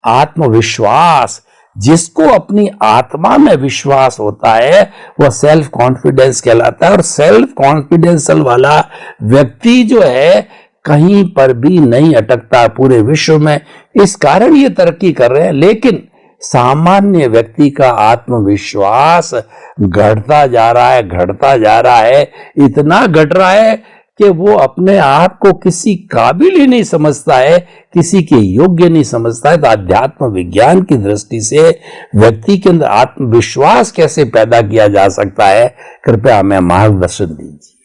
आत्मविश्वास, जिसको अपनी आत्मा में विश्वास होता है वह सेल्फ कॉन्फिडेंस कहलाता है। और सेल्फ कॉन्फिडेंसल वाला व्यक्ति जो है कहीं पर भी नहीं अटकता पूरे विश्व में, इस कारण ये तरक्की कर रहे हैं। लेकिन सामान्य व्यक्ति का आत्मविश्वास घटता जा रहा है, घटता जा रहा है, इतना घट रहा है कि वो अपने आप को किसी काबिल ही नहीं समझता है, किसी के योग्य नहीं समझता है। तो अध्यात्म विज्ञान की दृष्टि से व्यक्ति के अंदर आत्मविश्वास कैसे पैदा किया जा सकता है, कृपया हमें मार्गदर्शन दीजिए।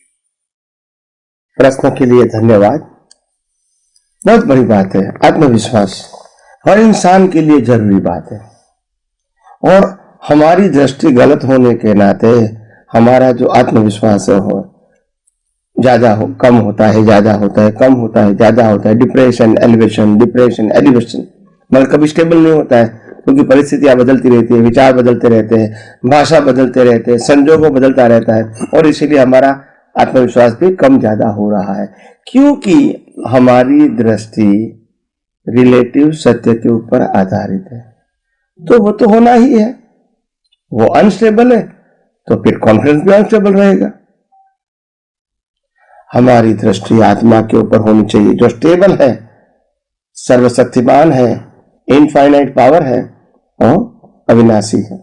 प्रश्न के लिए धन्यवाद। बहुत बड़ी बात है, आत्मविश्वास हर इंसान के लिए जरूरी बात है। और हमारी दृष्टि गलत होने के नाते हमारा जो आत्मविश्वास है वो ज्यादा हो कम होता है, ज्यादा होता है, कम होता है, ज्यादा होता है। डिप्रेशन एलिवेशन, डिप्रेशन एलिवेशन, मतलब कभी स्टेबल नहीं होता है, क्योंकि परिस्थितियां बदलती रहती है, विचार बदलते रहते हैं, भाषा बदलते रहते हैं, संजोगों बदलता रहता है, और इसीलिए हमारा आत्मविश्वास भी कम ज्यादा हो रहा है, क्योंकि हमारी दृष्टि रिलेटिव सत्य के ऊपर आधारित है। तो वो तो होना ही है, वो अनस्टेबल है तो फिर कॉन्फिडेंस भी अनस्टेबल रहेगा। हमारी दृष्टि आत्मा के ऊपर होनी चाहिए, जो स्टेबल है, सर्वशक्तिमान है, इनफाइनाइट पावर है और अविनाशी है,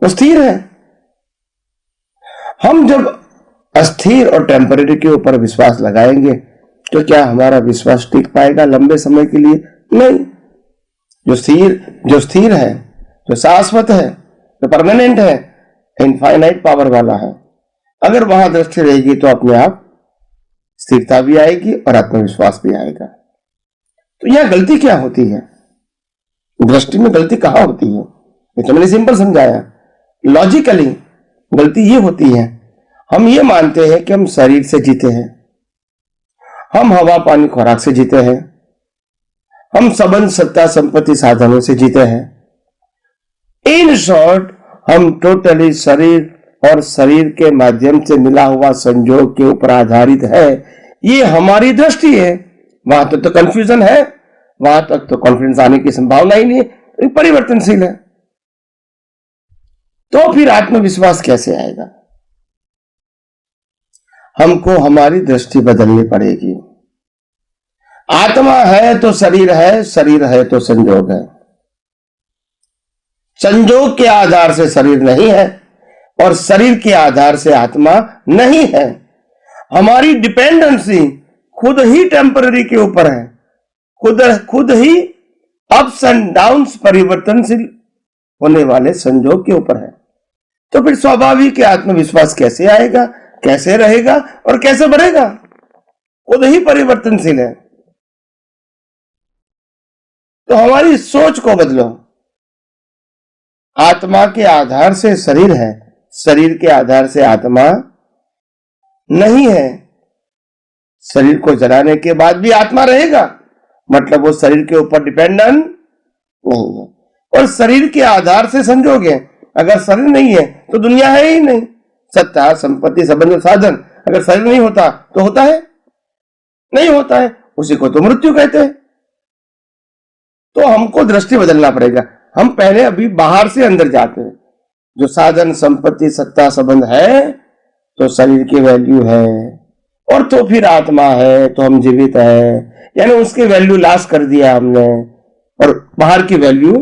वो स्थिर है। हम जब अस्थिर और टेम्परेरी के ऊपर विश्वास लगाएंगे तो क्या हमारा विश्वास टिक पाएगा लंबे समय के लिए? नहीं। जो स्थिर है, जो शाश्वत है, जो परमानेंट है, इनफाइनाइट पावर वाला है, अगर वहां दृष्टि रहेगी तो अपने आप स्थिरता भी आएगी और आत्मविश्वास भी आएगा। तो यह गलती क्या होती है? दृष्टि में गलती कहां होती है? ये तो मैंने सिंपल समझाया। लॉजिकली गलती ये होती है, हम ये मानते हैं कि हम शरीर से जीते हैं, हम हवा पानी खुराक से जीते हैं, हम संबंध सत्ता संपत्ति साधनों से जीते हैं। इन शॉर्ट, हम टोटली शरीर और शरीर के माध्यम से मिला हुआ संयोग के ऊपर आधारित है। ये हमारी दृष्टि है। वहां तक तो कंफ्यूजन है, वहां तक तो कॉन्फिडेंस आने की संभावना ही नहीं है, परिवर्तनशील है। तो फिर आत्मविश्वास कैसे आएगा? हमको हमारी दृष्टि बदलनी पड़ेगी। आत्मा है तो शरीर है, शरीर है तो संयोग है। संयोग के आधार से शरीर नहीं है और शरीर के आधार से आत्मा नहीं है। हमारी डिपेंडेंसी खुद ही टेम्पररी के ऊपर है, खुद ही अप्स एंड डाउन्स, परिवर्तनशील होने वाले संयोग के ऊपर है। तो फिर स्वाभाविक आत्मविश्वास कैसे आएगा, कैसे रहेगा और कैसे बढ़ेगा? खुद ही परिवर्तनशील है। तो हमारी सोच को बदलो। आत्मा के आधार से शरीर है, शरीर के आधार से आत्मा नहीं है। शरीर को जलाने के बाद भी आत्मा रहेगा, मतलब वो शरीर के ऊपर डिपेंडेंट नहीं है। और शरीर के आधार से संजोग है। अगर शरीर नहीं है तो दुनिया है ही नहीं। सत्ता संपत्ति संबंध साधन, अगर शरीर नहीं होता तो होता है? नहीं होता है, उसी को तो मृत्यु कहते हैं। तो हमको दृष्टि बदलना पड़ेगा। हम पहले अभी बाहर से अंदर जाते हैं। जो साधन संपत्ति सत्ता संबंध है तो शरीर की वैल्यू है, और तो फिर आत्मा है तो हम जीवित है, यानी उसकी वैल्यू लॉस कर दिया हमने और बाहर की वैल्यू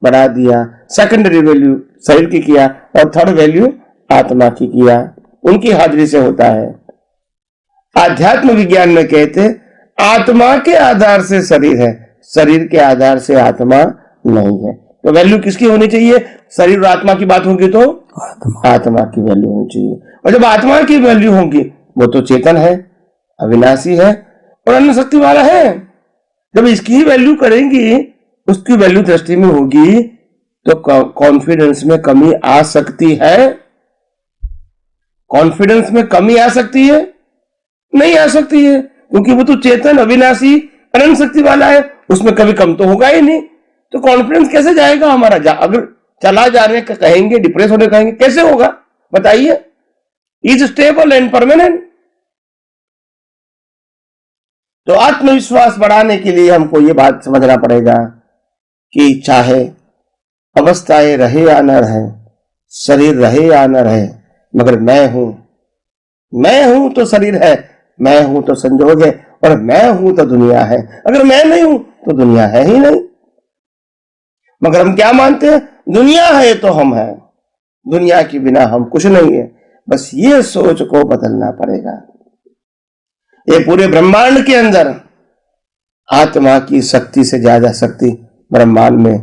बढ़ा दिया। सेकेंडरी वैल्यू शरीर की किया और थर्ड वैल्यू आत्मा की किया। उनकी हाजिरी से होता है। आध्यात्म विज्ञान में कहते आत्मा के आधार से शरीर है, शरीर के आधार से आत्मा नहीं है। तो वैल्यू किसकी होनी चाहिए? शरीर और आत्मा की बात होगी तो आत्मा की वैल्यू होनी चाहिए। और जब आत्मा की वैल्यू होगी, वो तो चेतन है, अविनाशी है और अन्न शक्ति वाला है। जब इसकी ही वैल्यू करेंगी, उसकी वैल्यू दृष्टि में होगी, तो कॉन्फिडेंस में कमी आ सकती है? कॉन्फिडेंस में कमी आ सकती है? नहीं आ सकती है, क्योंकि वो तो चेतन अविनाशी अनंत शक्ति वाला है, उसमें कभी कम तो होगा ही नहीं। तो कॉन्फिडेंस कैसे जाएगा हमारा? अगर चला जाने का कहेंगे, डिप्रेस होने कहेंगे, कैसे होगा बताइए? Is stable and permanent. तो आत्मविश्वास बढ़ाने के लिए हमको ये बात समझना पड़ेगा कि चाहे अवस्थाएं रहे या न रहे, शरीर रहे या न रहे, मगर मैं हूं तो शरीर है, मैं हूं तो संजोग है, और मैं हूं तो दुनिया है। अगर मैं नहीं हूं तो दुनिया है ही नहीं। मगर हम क्या मानते हैं? दुनिया है तो हम हैं, दुनिया के बिना हम कुछ नहीं है। बस ये सोच को बदलना पड़ेगा। ये पूरे ब्रह्मांड के अंदर आत्मा की शक्ति से ज्यादा शक्ति ब्रह्मांड में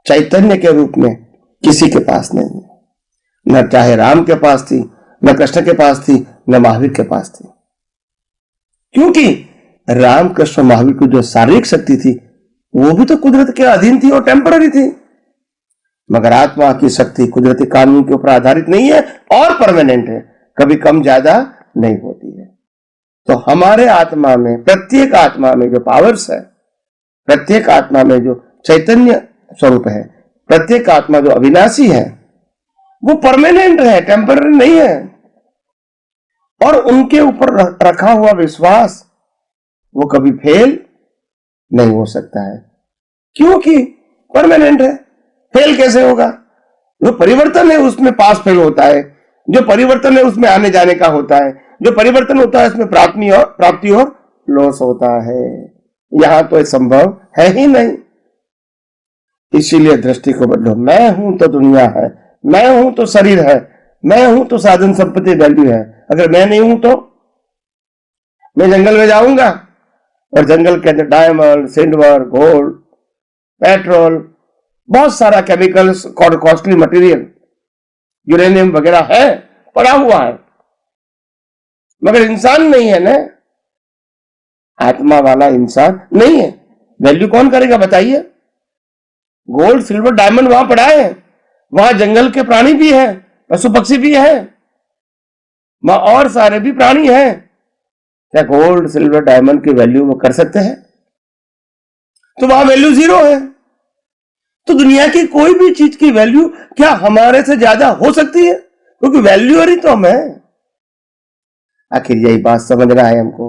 चैतन्य के रूप में किसी के पास नहीं है। न चाहे राम के पास थी, न कृष्ण के पास थी, न महावीर के पास थी। क्योंकि राम कृष्ण महावीर की जो शारीरिक शक्ति थी वो भी तो कुदरत के अधीन थी और टेम्पररी थी। मगर आत्मा की शक्ति कुदरती कानून के ऊपर आधारित नहीं है और परमानेंट है, कभी कम ज्यादा नहीं होती है। तो हमारे आत्मा में, प्रत्येक आत्मा में जो पावर्स है, प्रत्येक आत्मा में जो चैतन्य स्वरूप है, प्रत्येक आत्मा जो अविनाशी है, वो परमानेंट है, टेम्पररी नहीं है। और उनके ऊपर रखा हुआ विश्वास वो कभी फेल नहीं हो सकता है, क्योंकि परमानेंट है। फेल कैसे होगा? जो परिवर्तन है उसमें पास फेल होता है, जो परिवर्तन है उसमें आने जाने का होता है, जो परिवर्तन होता है उसमें प्राप्ति और लॉस होता है। यहां तो संभव है ही नहीं। इसीलिए दृष्टि को बदलो। मैं हूं तो दुनिया है, मैं हूं तो शरीर है, मैं हूं तो साधन संपत्ति वैल्यू है। अगर मैं नहीं हूं तो मैं जंगल में जाऊंगा और जंगल के अंदर डायमंड, सिल्वर, गोल्ड, पेट्रोल, बहुत सारा केमिकल्स, कॉस्टली मटेरियल, यूरेनियम वगैरह है, पड़ा हुआ है, मगर इंसान नहीं है ना। आत्मा वाला इंसान नहीं है। वैल्यू कौन करेगा बताइए? गोल्ड, सिल्वर, डायमंड वहां पड़ा है, वहां जंगल के प्राणी भी है, पशु पक्षी भी है, वहां और सारे भी प्राणी हैं। क्या गोल्ड, सिल्वर, डायमंड की वैल्यू वो कर सकते हैं? तो वहां वैल्यू जीरो है। तो दुनिया की कोई भी चीज की वैल्यू क्या हमारे से ज्यादा हो सकती है? क्योंकि वैल्यूअर ही तो हम है। आखिर यही बात समझना है हमको।